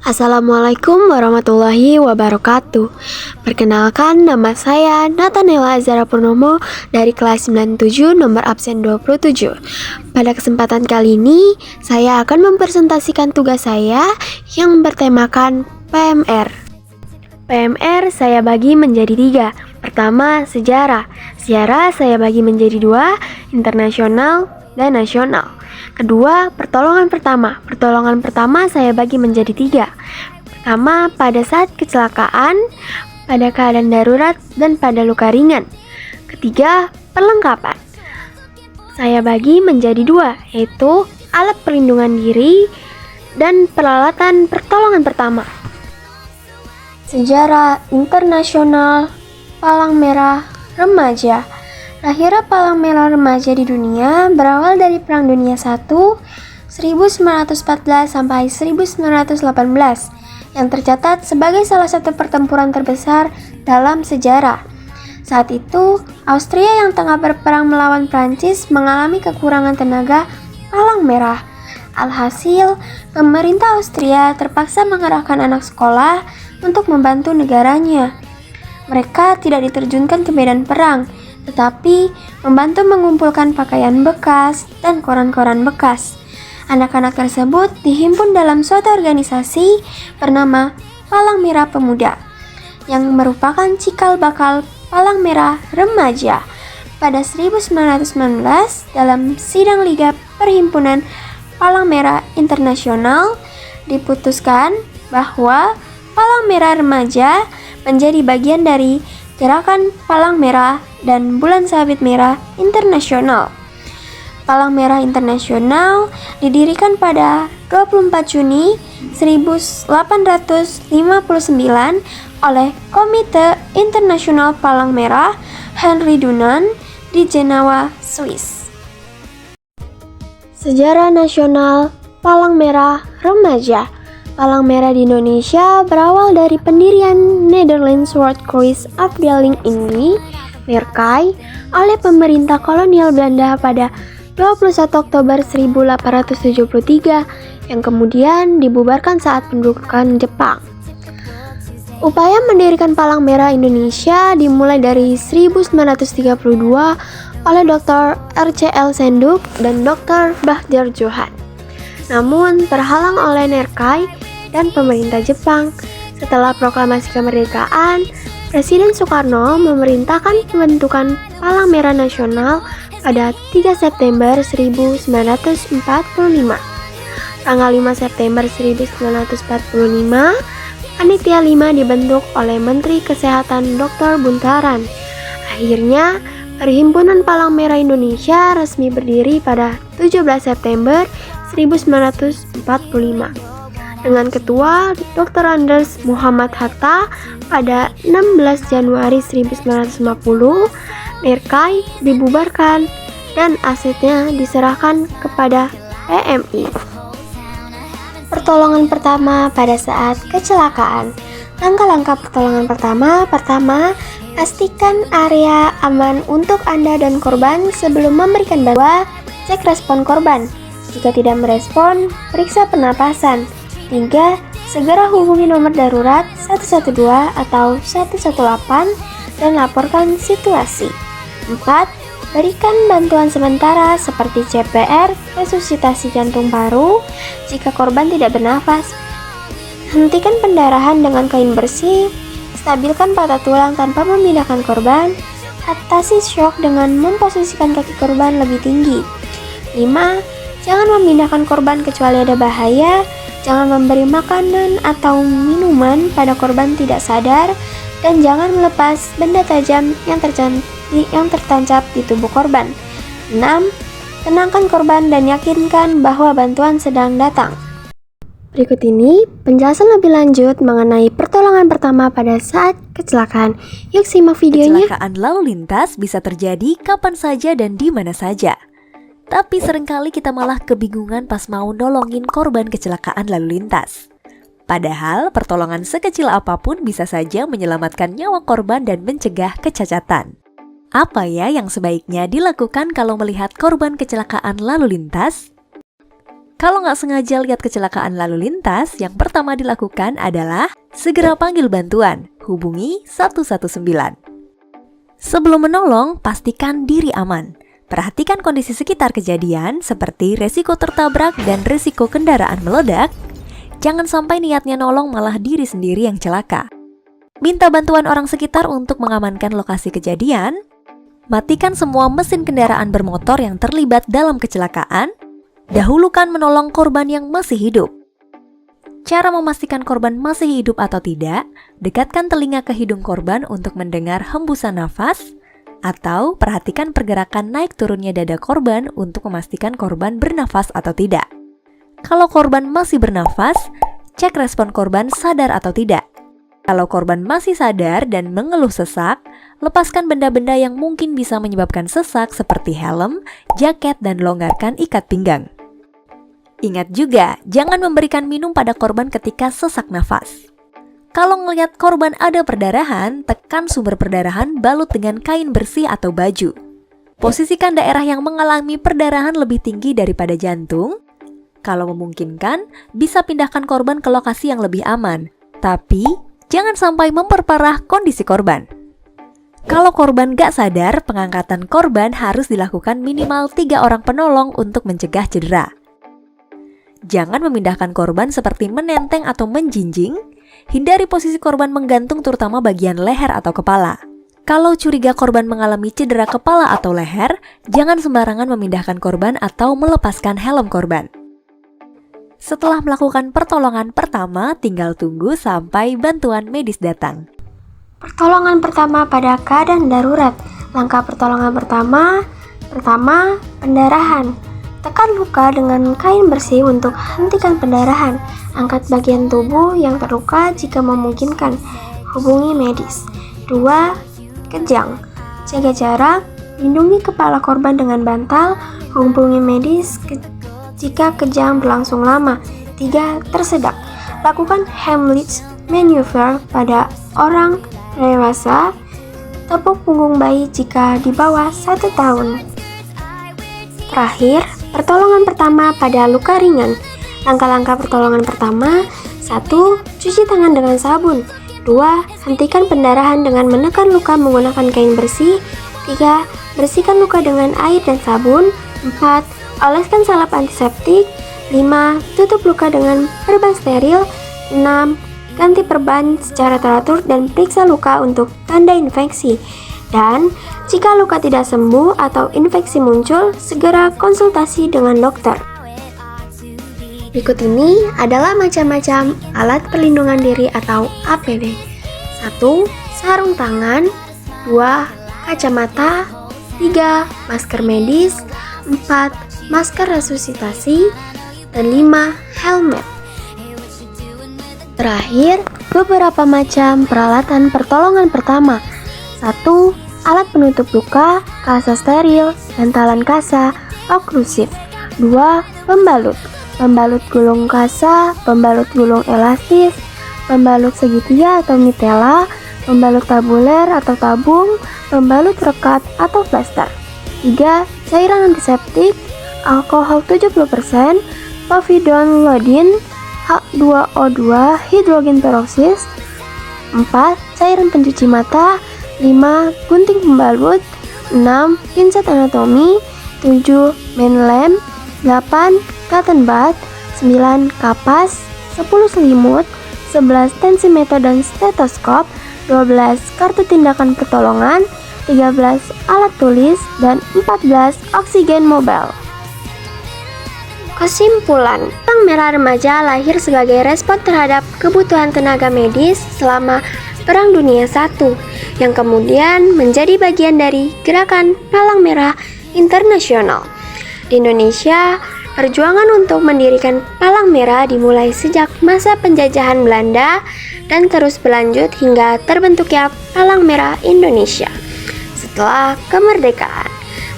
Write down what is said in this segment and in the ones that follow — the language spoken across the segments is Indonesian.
Assalamualaikum warahmatullahi wabarakatuh. Perkenalkan, nama saya Nathaniela Azara Purnomo dari kelas 97 nomor absen 27. Pada kesempatan kali ini, saya akan mempresentasikan tugas saya yang bertemakan PMR. PMR saya bagi menjadi 3. Pertama, sejarah. Sejarah saya bagi menjadi 2, internasional dan nasional. Kedua, pertolongan pertama. Pertolongan pertama saya bagi menjadi 3. Pertama, pada saat kecelakaan, pada keadaan darurat, dan pada luka ringan. Ketiga, perlengkapan. Saya bagi menjadi 2, yaitu alat perlindungan diri dan peralatan pertolongan pertama. Sejarah internasional Palang Merah Remaja. Lahirnya Palang Merah Remaja di dunia berawal dari Perang Dunia I 1914 sampai 1918 yang tercatat sebagai salah satu pertempuran terbesar dalam sejarah. Saat itu, Austria yang tengah berperang melawan Prancis mengalami kekurangan tenaga Palang Merah. Alhasil, pemerintah Austria terpaksa mengerahkan anak sekolah untuk membantu negaranya. Mereka tidak diterjunkan ke medan perang, tetapi membantu mengumpulkan pakaian bekas dan koran-koran bekas. Anak-anak tersebut dihimpun dalam suatu organisasi bernama Palang Merah Pemuda, yang merupakan cikal bakal Palang Merah Remaja. Pada 1919, dalam sidang Liga Perhimpunan Palang Merah Internasional, diputuskan bahwa Palang Merah Remaja menjadi bagian dari Gerakan Palang Merah dan Bulan Sabit Merah Internasional. Palang Merah Internasional didirikan pada 24 Juni 1859 oleh Komite Internasional Palang Merah Henry Dunant di Jenewa, Swiss. Sejarah nasional Palang Merah Remaja. Palang Merah di Indonesia berawal dari pendirian Netherlands World Cruise Afdeling Indi, Merkai, oleh pemerintah kolonial Belanda pada 21 Oktober 1873 yang kemudian dibubarkan saat pendudukan Jepang. Upaya mendirikan Palang Merah Indonesia dimulai dari 1932 oleh Dr. R.C.L. Senduk dan Dr. Bahtiar Johan. Namun terhalang oleh Nerkai dan pemerintah Jepang. Setelah proklamasi kemerdekaan, Presiden Soekarno memerintahkan pembentukan Palang Merah Nasional pada 3 September 1945. Tanggal 5 September 1945, Panitia 5 dibentuk oleh Menteri Kesehatan Dr. Buntaran. Akhirnya, Perhimpunan Palang Merah Indonesia resmi berdiri pada 17 September 1945 dengan Ketua Dr. Anders Muhammad Hatta. Pada 16 Januari 1950, Nerkai dibubarkan dan asetnya diserahkan kepada PMI. Pertolongan pertama pada saat kecelakaan. Langkah-langkah pertolongan pertama, pastikan area aman untuk Anda dan korban sebelum memberikan bantuan. Cek respon korban. Jika tidak merespon, periksa pernapasan. 3. Segera hubungi nomor darurat 112 atau 118 dan laporkan situasi. 4. Berikan bantuan sementara seperti CPR, resusitasi jantung paru, jika korban tidak bernafas. Hentikan pendarahan dengan kain bersih. Stabilkan patah tulang tanpa memindahkan korban. Atasi shock dengan memposisikan kaki korban lebih tinggi. 5. Jangan memindahkan korban kecuali ada bahaya. Jangan memberi makanan atau minuman pada korban tidak sadar. Dan jangan melepas benda tajam yang tertancap di tubuh korban. 6. Tenangkan korban dan yakinkan bahwa bantuan sedang datang. Berikut ini penjelasan lebih lanjut mengenai pertolongan pertama pada saat kecelakaan. Yuk simak videonya. Kecelakaan lalu lintas bisa terjadi kapan saja dan di mana saja. Tapi seringkali kita malah kebingungan pas mau nolongin korban kecelakaan lalu lintas. Padahal pertolongan sekecil apapun bisa saja menyelamatkan nyawa korban dan mencegah kecacatan. Apa ya yang sebaiknya dilakukan kalau melihat korban kecelakaan lalu lintas? Kalau nggak sengaja lihat kecelakaan lalu lintas, yang pertama dilakukan adalah segera panggil bantuan, hubungi 119. Sebelum menolong, pastikan diri aman. Perhatikan kondisi sekitar kejadian seperti resiko tertabrak dan resiko kendaraan meledak. Jangan sampai niatnya nolong malah diri sendiri yang celaka. Minta bantuan orang sekitar untuk mengamankan lokasi kejadian. Matikan semua mesin kendaraan bermotor yang terlibat dalam kecelakaan. Dahulukan menolong korban yang masih hidup. Cara memastikan korban masih hidup atau tidak, dekatkan telinga ke hidung korban untuk mendengar hembusan nafas, atau perhatikan pergerakan naik turunnya dada korban untuk memastikan korban bernafas atau tidak. Kalau korban masih bernafas, cek respon korban sadar atau tidak. Kalau korban masih sadar dan mengeluh sesak, lepaskan benda-benda yang mungkin bisa menyebabkan sesak seperti helm, jaket, dan longgarkan ikat pinggang. Ingat juga, jangan memberikan minum pada korban ketika sesak nafas. Kalau ngelihat korban ada perdarahan, tekan sumber perdarahan balut dengan kain bersih atau baju. Posisikan daerah yang mengalami perdarahan lebih tinggi daripada jantung. Kalau memungkinkan, bisa pindahkan korban ke lokasi yang lebih aman. Tapi, jangan sampai memperparah kondisi korban. Kalau korban gak sadar, pengangkatan korban harus dilakukan minimal 3 orang penolong untuk mencegah cedera. Jangan memindahkan korban seperti menenteng atau menjinjing. Hindari posisi korban menggantung terutama bagian leher atau kepala. Kalau curiga korban mengalami cedera kepala atau leher, jangan sembarangan memindahkan korban atau melepaskan helm korban. Setelah melakukan pertolongan pertama, tinggal tunggu sampai bantuan medis datang. Pertolongan pertama pada keadaan darurat. Langkah pertolongan pertama, pendarahan. Tekan luka dengan kain bersih untuk hentikan pendarahan. Angkat bagian tubuh yang terluka jika memungkinkan. Hubungi medis. 2. Kejang. Jaga jarak. Lindungi kepala korban dengan bantal. Hubungi medis jika kejang berlangsung lama. 3. Tersedak. Lakukan Heimlich maneuver pada orang dewasa. Tepuk punggung bayi jika di bawah 1 tahun. Terakhir, pertolongan pertama pada luka ringan. Langkah-langkah pertolongan pertama: 1. Cuci tangan dengan sabun. 2. Hentikan pendarahan dengan menekan luka menggunakan kain bersih. 3. Bersihkan luka dengan air dan sabun. 4. Oleskan salep antiseptik. 5. Tutup luka dengan perban steril. 6. Ganti perban secara teratur dan periksa luka untuk tanda infeksi. Dan jika luka tidak sembuh atau infeksi muncul, segera konsultasi dengan dokter. Berikut ini adalah macam-macam alat perlindungan diri atau APD. 1. Sarung tangan. 2. Kacamata. 3. Masker medis. 4. Masker resusitasi. Dan 5. Helmet. Terakhir, beberapa macam peralatan pertolongan pertama. 1. Alat penutup luka, kasa steril, bantalan kasa, oklusif. 2. Pembalut. Pembalut gulung kasa, pembalut gulung elastis, pembalut segitiga atau mitela, pembalut tabuler atau tabung, pembalut rekat atau plaster. 3. Cairan antiseptik, alkohol 70%, povidone iodin, H2O2 hidrogen peroksid. 4. Cairan pencuci mata. 5. Gunting pembalut. 6. Pinset anatomi. 7. Main lamp. 8. Cotton bud. 9. Kapas. 10. Selimut. 11. Tensimeter dan stetoskop. 12. Kartu tindakan pertolongan. 13. Alat tulis. Dan 14. Oksigen mobile. Kesimpulan, Palang Merah Remaja lahir sebagai respon terhadap kebutuhan tenaga medis selama Perang Dunia I, yang kemudian menjadi bagian dari Gerakan Palang Merah Internasional. Di Indonesia, perjuangan untuk mendirikan Palang Merah dimulai sejak masa penjajahan Belanda dan terus berlanjut hingga terbentuknya Palang Merah Indonesia setelah kemerdekaan.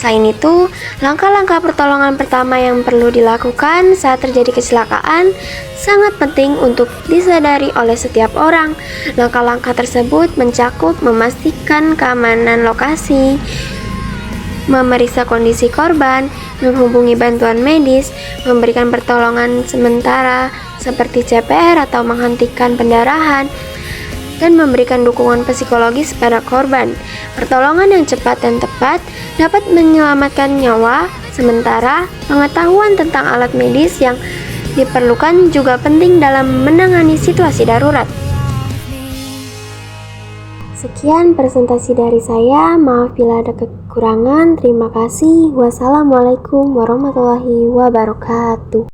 Selain itu, langkah-langkah pertolongan pertama yang perlu dilakukan saat terjadi kecelakaan sangat penting untuk disadari oleh setiap orang. Langkah-langkah tersebut mencakup memastikan keamanan lokasi, memeriksa kondisi korban, menghubungi bantuan medis, memberikan pertolongan sementara seperti CPR atau menghentikan pendarahan, dan memberikan dukungan psikologis pada korban. Pertolongan yang cepat dan tepat dapat menyelamatkan nyawa, sementara pengetahuan tentang alat medis yang diperlukan juga penting dalam menangani situasi darurat. Sekian presentasi dari saya, maaf bila ada kekurangan. Terima kasih. Wassalamualaikum warahmatullahi wabarakatuh.